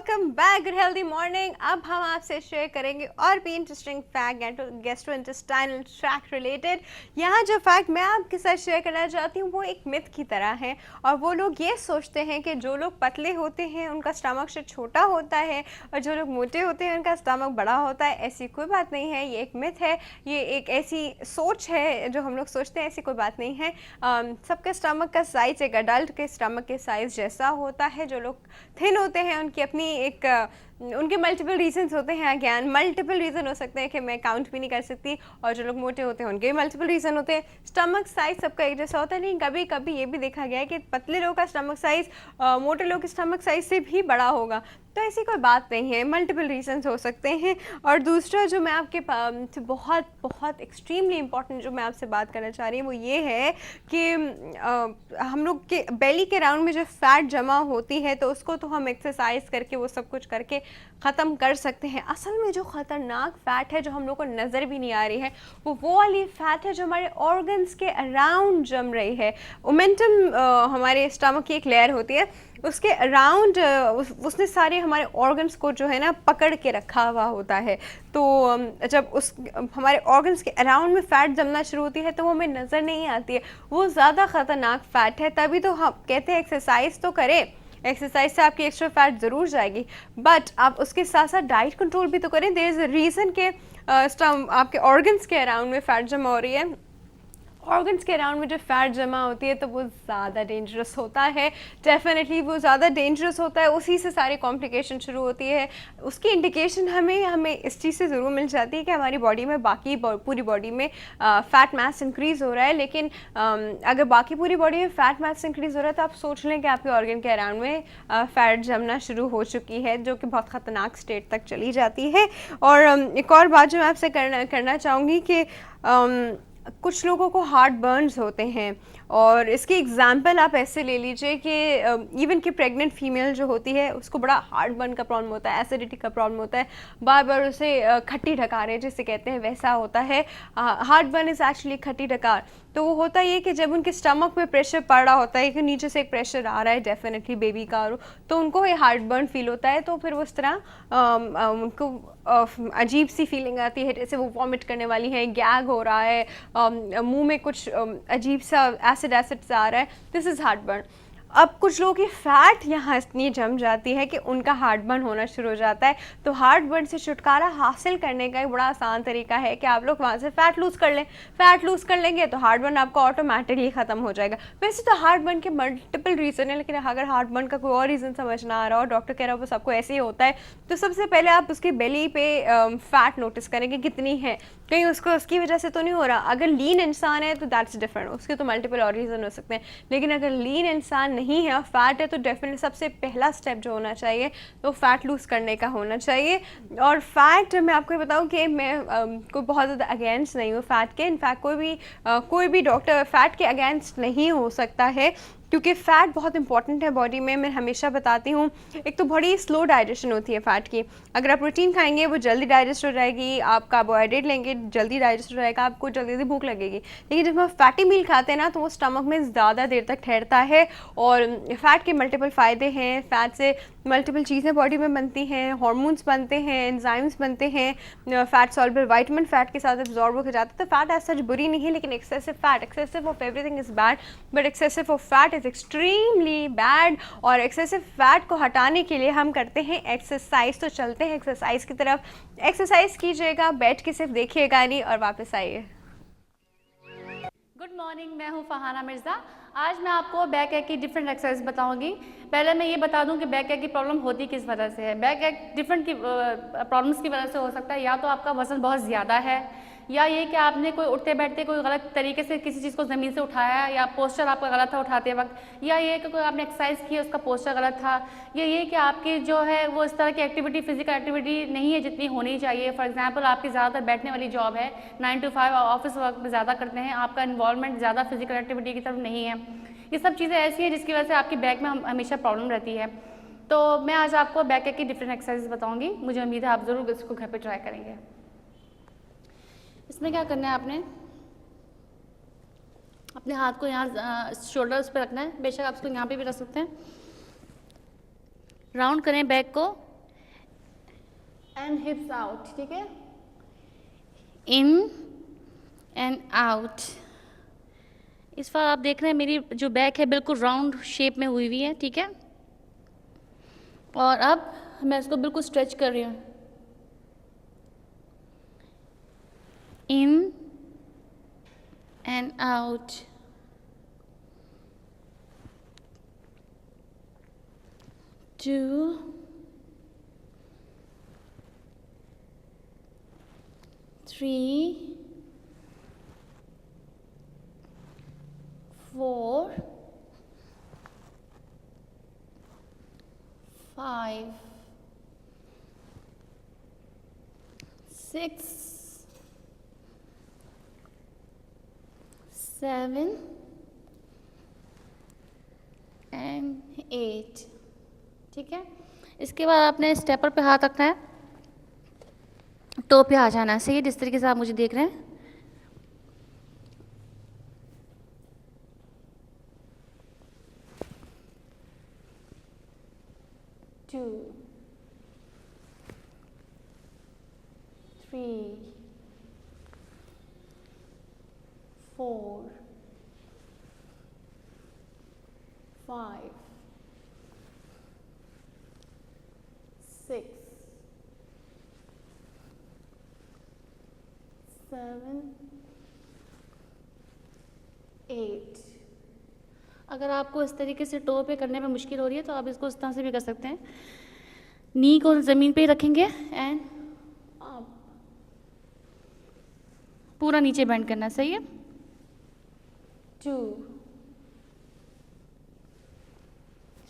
Welcome back good healthy morning. अब हम आपसे शेयर करेंगे और भी interesting fact gastrointestinal tract related. यहाँ जो फैक्ट मैं आपके साथ शेयर करना चाहती हूँ वो एक मिथ की तरह है, और वो लोग ये सोचते हैं कि जो लोग पतले होते हैं उनका स्टमक से छोटा होता है और जो लोग मोटे होते हैं उनका स्टमक बड़ा होता है। ऐसी कोई बात नहीं है, ये एक मिथ है, ये एक ऐसी सोच है जो हम लोग सोचते हैं। ऐसी कोई बात नहीं है। सबके स्टमक का साइज़ एक अडल्ट के स्टमक के साइज़ जैसा होता है। जो लोग थिन होते हैं उनकी अपनी एक उनके मल्टीपल रीजंस होते हैं। अगैन मल्टीपल रीज़न हो सकते हैं कि मैं काउंट भी नहीं कर सकती। और जो लोग मोटे होते हैं उनके भी मल्टीपल रीज़न होते हैं। स्टमक साइज़ सबका एक जैसा होता है, नहीं कभी कभी ये भी देखा गया है कि पतले लोगों का स्टमक साइज़ मोटे लोगों के स्टमक साइज़ से भी बड़ा होगा। तो ऐसी कोई बात नहीं है, मल्टीपल रीजंस हो सकते हैं। और दूसरा जो मैं आपके बहुत बहुत एक्सट्रीमली इम्पॉर्टेंट जो मैं आपसे बात करना चाह रही हूँ वो ये है कि हम लोग के बेली के राउंड में जो फैट जमा होती है तो उसको तो हम एक्सरसाइज करके वो सब कुछ करके ख़त्म कर सकते हैं। असल में जो ख़तरनाक फ़ैट है जो हम लोग को नज़र भी नहीं आ रही है वो वाली फ़ैट है जो हमारे ऑर्गन्स के अराउंड जम रही है। ओमेंटम हमारे स्टमक की एक लेयर होती है, उसके अराउंड उसने सारे हमारे ऑर्गन्स को जो है ना पकड़ के रखा हुआ होता है। तो जब उस हमारे ऑर्गन्स के अराउंड में फ़ैट जमना शुरू होती है तो वो हमें नज़र नहीं आती है, वो ज़्यादा ख़तरनाक फ़ैट है। तभी तो हम कहते हैं एक्सरसाइज तो करें, एक्सरसाइज से आपकी एक्स्ट्रा फैट ज़रूर जाएगी, बट आप उसके साथ साथ डाइट कंट्रोल भी तो करें। देयर इज़ अ रीज़न के आपके ऑर्गन्स के अराउंड में फ़ैट जमा हो रही है। ऑर्गन्स के अराउंड में जो फैट जमा होती है तो वो ज़्यादा डेंजरस होता है। डेफिनेटली वो ज़्यादा डेंजरस होता है, उसी से सारी कॉम्प्लिकेशन शुरू होती है। उसकी इंडिकेशन हमें इस चीज़ से ज़रूर मिल जाती है कि हमारी बॉडी में बाकी पूरी बॉडी में फ़ैट मास इंक्रीज़ हो रहा है। लेकिन अगर बाकी पूरी बॉडी में फ़ैट मास इंक्रीज़ हो रहा है तो आप सोच लें कि आपके ऑर्गन के अराउंड में फ़ैट जमना शुरू हो चुकी है, जो कि बहुत ख़तरनाक स्टेट तक चली जाती है। और एक और बात जो मैं आपसे करना चाहूँगी कि कुछ लोगों को हार्ट बर्न्स होते हैं, और इसकी एग्जांपल आप ऐसे ले लीजिए कि इवन कि प्रेग्नेंट फीमेल जो होती है उसको बड़ा हार्ट बर्न का प्रॉब्लम होता है, एसिडिटी का प्रॉब्लम होता है, बार बार उसे खट्टी ढकार जिसे कहते हैं वैसा होता है। हार्ट बर्न इज़ एक्चुअली खट्टी ढकार। तो वो होता ये कि जब उनके स्टमक में प्रेशर पड़ रहा होता है कि नीचे से एक प्रेशर आ रहा है डेफिनेटली बेबी का, तो उनको ये हार्ट बर्न फील होता है। तो फिर वो इस तरह उनको अजीब सी फीलिंग आती है, जैसे वो वॉमिट करने वाली है, गैग हो रहा है, मुंह में कुछ अजीब सा एसिड सा आ रहा है। This is heart burn. अब कुछ लोगों की फ़ैट यहाँ इतनी जम जाती है कि उनका हार्ट बर्न होना शुरू हो जाता है। तो हार्ट बर्न से छुटकारा हासिल करने का एक बड़ा आसान तरीका है कि आप लोग वहाँ से फ़ैट लूज़ कर लें। फ़ैट लूज़ कर लेंगे तो हार्ट बर्न आपका ऑटोमेटिकली ख़त्म हो जाएगा। वैसे तो हार्ट बर्न के मल्टीपल रीज़न है, लेकिन अगर हार्ट बर्न का कोई और रीज़न समझ ना आ रहा हो, डॉक्टर कह रहा हो बस आपको ऐसे ही होता है, तो सबसे पहले आप उसकी बेली पे फ़ैट नोटिस करेंगे कितनी है, कहीं उसको उसकी वजह से तो नहीं हो रहा। अगर लीन इंसान है तो दैट्स डिफरेंट, उसके तो मल्टीपल और रीज़न हो सकते हैं। लेकिन अगर लीन इंसान नहीं है और फैट है तो डेफिनेटली सबसे पहला स्टेप जो होना चाहिए तो फैट लूज़ करने का होना चाहिए। और फैट मैं आपको बताऊं कि मैं कोई बहुत ज़्यादा अगेंस्ट नहीं हूँ फैट के। इनफैक्ट कोई भी डॉक्टर फैट के अगेंस्ट नहीं हो सकता है, क्योंकि फ़ैट बहुत इंपॉर्टेंट है बॉडी में। मैं हमेशा बताती हूँ, एक तो बड़ी स्लो डाइजेशन होती है फ़ैट की। अगर आप प्रोटीन खाएंगे वो जल्दी डाइजेस्ट हो जाएगी, आप कार्बोहाइड्रेट लेंगे जल्दी डाइजेस्ट हो जाएगा, आपको जल्दी जल्दी भूख लगेगी। लेकिन जब हम फैटी मील खाते हैं ना तो वो स्टमक में ज़्यादा देर तक ठहरता है। और फ़ैट के मल्टीपल फ़ायदे हैं, फ़ैट से मल्टीपल चीज़ें बॉडी में बनती हैं, हार्मोन्स बनते हैं, एंजाइम्स बनते हैं, फ़ैट सॉल्युबल विटामिन फ़ैट के साथ एब्जॉर्ब हो जाता है। तो फ़ैट एज सच बुरी नहीं है, लेकिन excessive of everything is bad, but excessive of fat is extremely bad. और एक्सेसिव फैट को हटाने के लिए हम करते हैं एक्सरसाइज। तो चलते हैं एक्सरसाइज की तरफ। एक्सरसाइज कीजिएगा, बैठ के सिर्फ देखिएगा नहीं और वापस आइए। गुड मॉर्निंग, मैं हूं फहाना मिर्ज़ा। आज मैं आपको बैक एक की डिफरेंट एक्सरसाइज बताऊंगी। पहले मैं ये बता दूं कि बैक एक की प्रॉब्लम होती किस वजह से है। बैक एक डिफरेंट की प्रॉब्लम्स की वजह से हो सकता है। या तो आपका वजन बहुत ज़्यादा है, या ये कि आपने कोई उठते बैठते कोई गलत तरीके से किसी चीज़ को ज़मीन से उठाया है, या पोस्चर आपका गलत था उठाते वक्त, या ये कि कोई आपने एक्सरसाइज की उसका पोस्चर गलत था, या ये कि आपकी जो है वो इस तरह की एक्टिविटी फिजिकल एक्टिविटी नहीं है जितनी होनी चाहिए। फॉर एग्जांपल आपकी ज़्यादातर बैठने वाली जॉब है, 9 to 5 ऑफिस वर्क में ज़्यादा करते हैं, आपका इन्वॉल्वमेंट ज़्यादा फिजिकल एक्टिविटी की तरफ नहीं है। ये सब चीज़ें ऐसी हैं जिसकी वजह से आपकी बैक में हमेशा प्रॉब्लम रहती है। तो मैं आज आपको बैक की डिफरेंट एक्सरसाइज बताऊँगी। मुझे उम्मीद है आप ज़रूर इसको घर पर ट्राई करेंगे। इसमें क्या करना है, आपने अपने हाथ को यहाँ शोल्डर्स पे रखना है। बेशक आप इसको यहाँ पे भी रख सकते हैं। राउंड करें बैक को एंड हिप्स आउट, ठीक है, इन एंड आउट। इस बार आप देख रहे हैं मेरी जो बैक है बिल्कुल राउंड शेप में हुई हुई है, ठीक है। और अब मैं इसको बिल्कुल स्ट्रेच कर रही हूँ, इन एंड आउट, 2, 3, 4, 5, 6, 7 एंड 8, ठीक है। इसके बाद आपने स्टेपर पे हाथ रखना है, टो पे आ जाना है, सही है, जिस तरीके से आप मुझे देख रहे हैं। 2, 3, 4, 5, 6, 7, 8। अगर आपको इस तरीके से टो पे करने में मुश्किल हो रही है तो आप इसको इस तरह से भी कर सकते हैं। नी को ज़मीन पे ही रखेंगे एंड अप, पूरा नीचे बेंड करना, सही है। 2,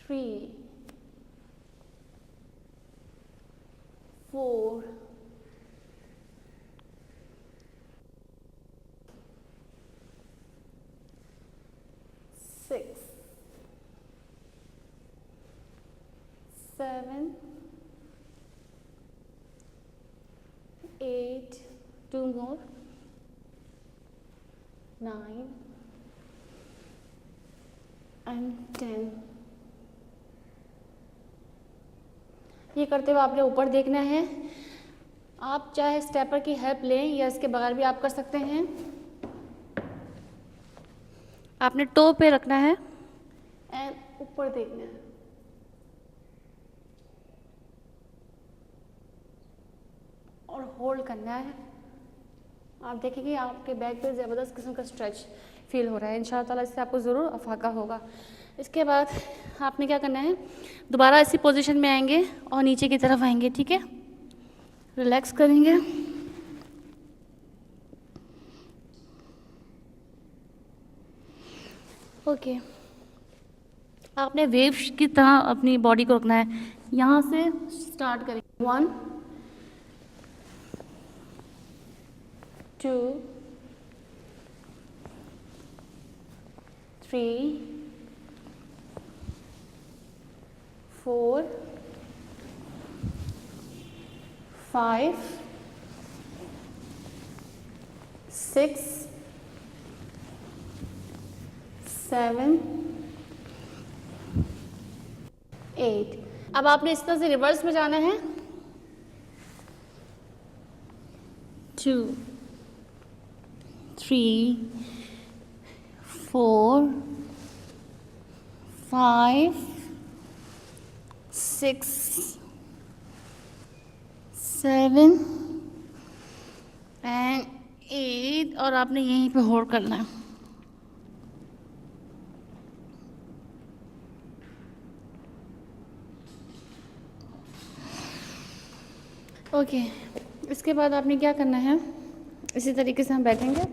3, 4, 6, 7, 8, 2 more, 9 and 10। ये करते हुए आपने ऊपर देखना है। आप चाहे स्टेपर की हेल्प लें या इसके बगैर भी आप कर सकते हैं। आपने टो पे रखना है एंड ऊपर देखना है। और होल्ड करना है। आप देखेंगे आपके बैक पे ज़बरदस्त किस्म का स्ट्रेच फील हो रहा है। इंशाअल्लाह ताला इससे आपको ज़रूर अफाका होगा। इसके बाद आपने क्या करना है, दोबारा इसी पोजीशन में आएंगे और नीचे की तरफ आएंगे, ठीक है। रिलैक्स करेंगे। ओके, आपने वेव्स की तरह अपनी बॉडी को रखना है। यहाँ से स्टार्ट करेंगे। 1, 2, 3, 4, 5, 6, 7, 8। अब आपने इस तरह से रिवर्स में जाना है। 2, 3, 4, 5, 6, 7 एंड 8 और आपने यहीं पे होल्ड करना है। ओके, इसके बाद आपने क्या करना है, इसी तरीके से हम बैठेंगे।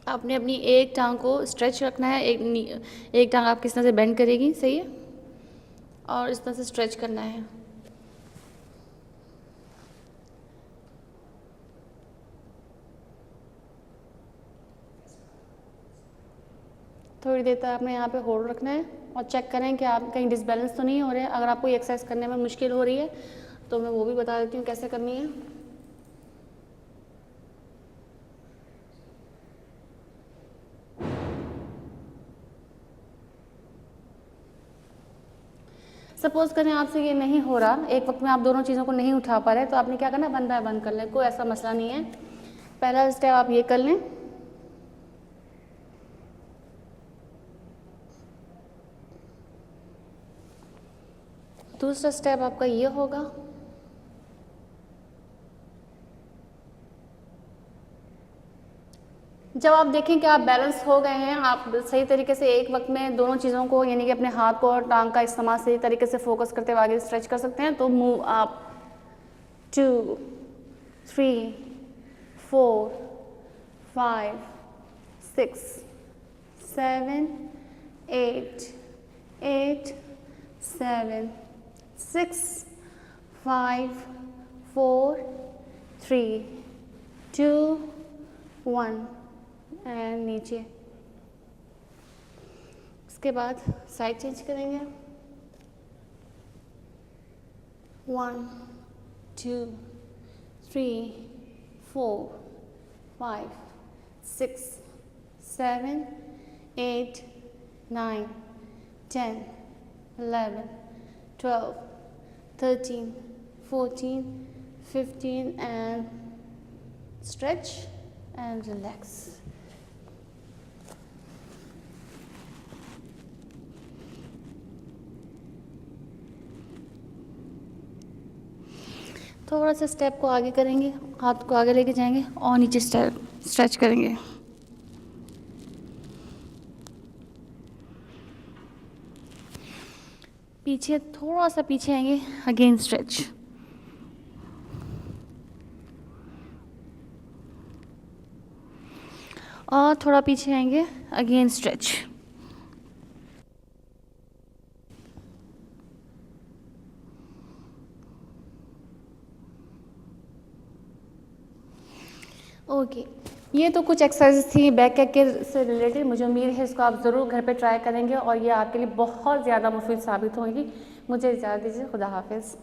आपने अपनी एक टांग को स्ट्रेच रखना है, एक टांग आप किस तरह से बेंड करेगी, सही है, और इस तरह से स्ट्रेच करना है। थोड़ी देर तक आपने यहाँ पे होल्ड रखना है और चेक करें कि आप कहीं डिसबैलेंस तो नहीं हो रहे हैं। अगर आपको ये एक्सरसाइज करने में मुश्किल हो रही है तो मैं वो भी बता देती हूँ कैसे करनी है। सपोज करें आपसे ये नहीं हो रहा, एक वक्त में आप दोनों चीज़ों को नहीं उठा पा रहे, तो आपने क्या करना, वन बाय वन कर लें, कोई ऐसा मसला नहीं है। पहला स्टेप आप ये कर लें, दूसरा स्टेप आपका ये होगा, जब आप देखें कि आप बैलेंस हो गए हैं, आप सही तरीके से एक वक्त में दोनों चीज़ों को यानी कि अपने हाथ को और टांग का इस्तेमाल सही तरीके से फोकस करते हुए आगे स्ट्रेच कर सकते हैं, तो मूव अप 2 3 4 5 6 7 8 8 7 6 5 4 3 2 1 एंड नीचे। उसके बाद साइड चेंज करेंगे, 1 2 3 4 5 6 7 8 9 10 11 12 13 14 15 and stretch and relax. थोड़ा सा स्टेप को आगे करेंगे, हाथ को आगे लेके जाएंगे और नीचे स्टेप स्ट्रेच करेंगे। पीछे थोड़ा सा पीछे आएंगे, अगेन स्ट्रेच। और थोड़ा पीछे आएंगे, अगेन स्ट्रेच। ओके, ये तो कुछ एक्सरसाइज थी बैक के से रिलेटेड। मुझे उम्मीद है इसको आप ज़रूर घर पे ट्राई करेंगे और ये आपके लिए बहुत ज़्यादा मुफीद साबित होगी। मुझे इजाज़त दीजिए, खुदा हाफिज़।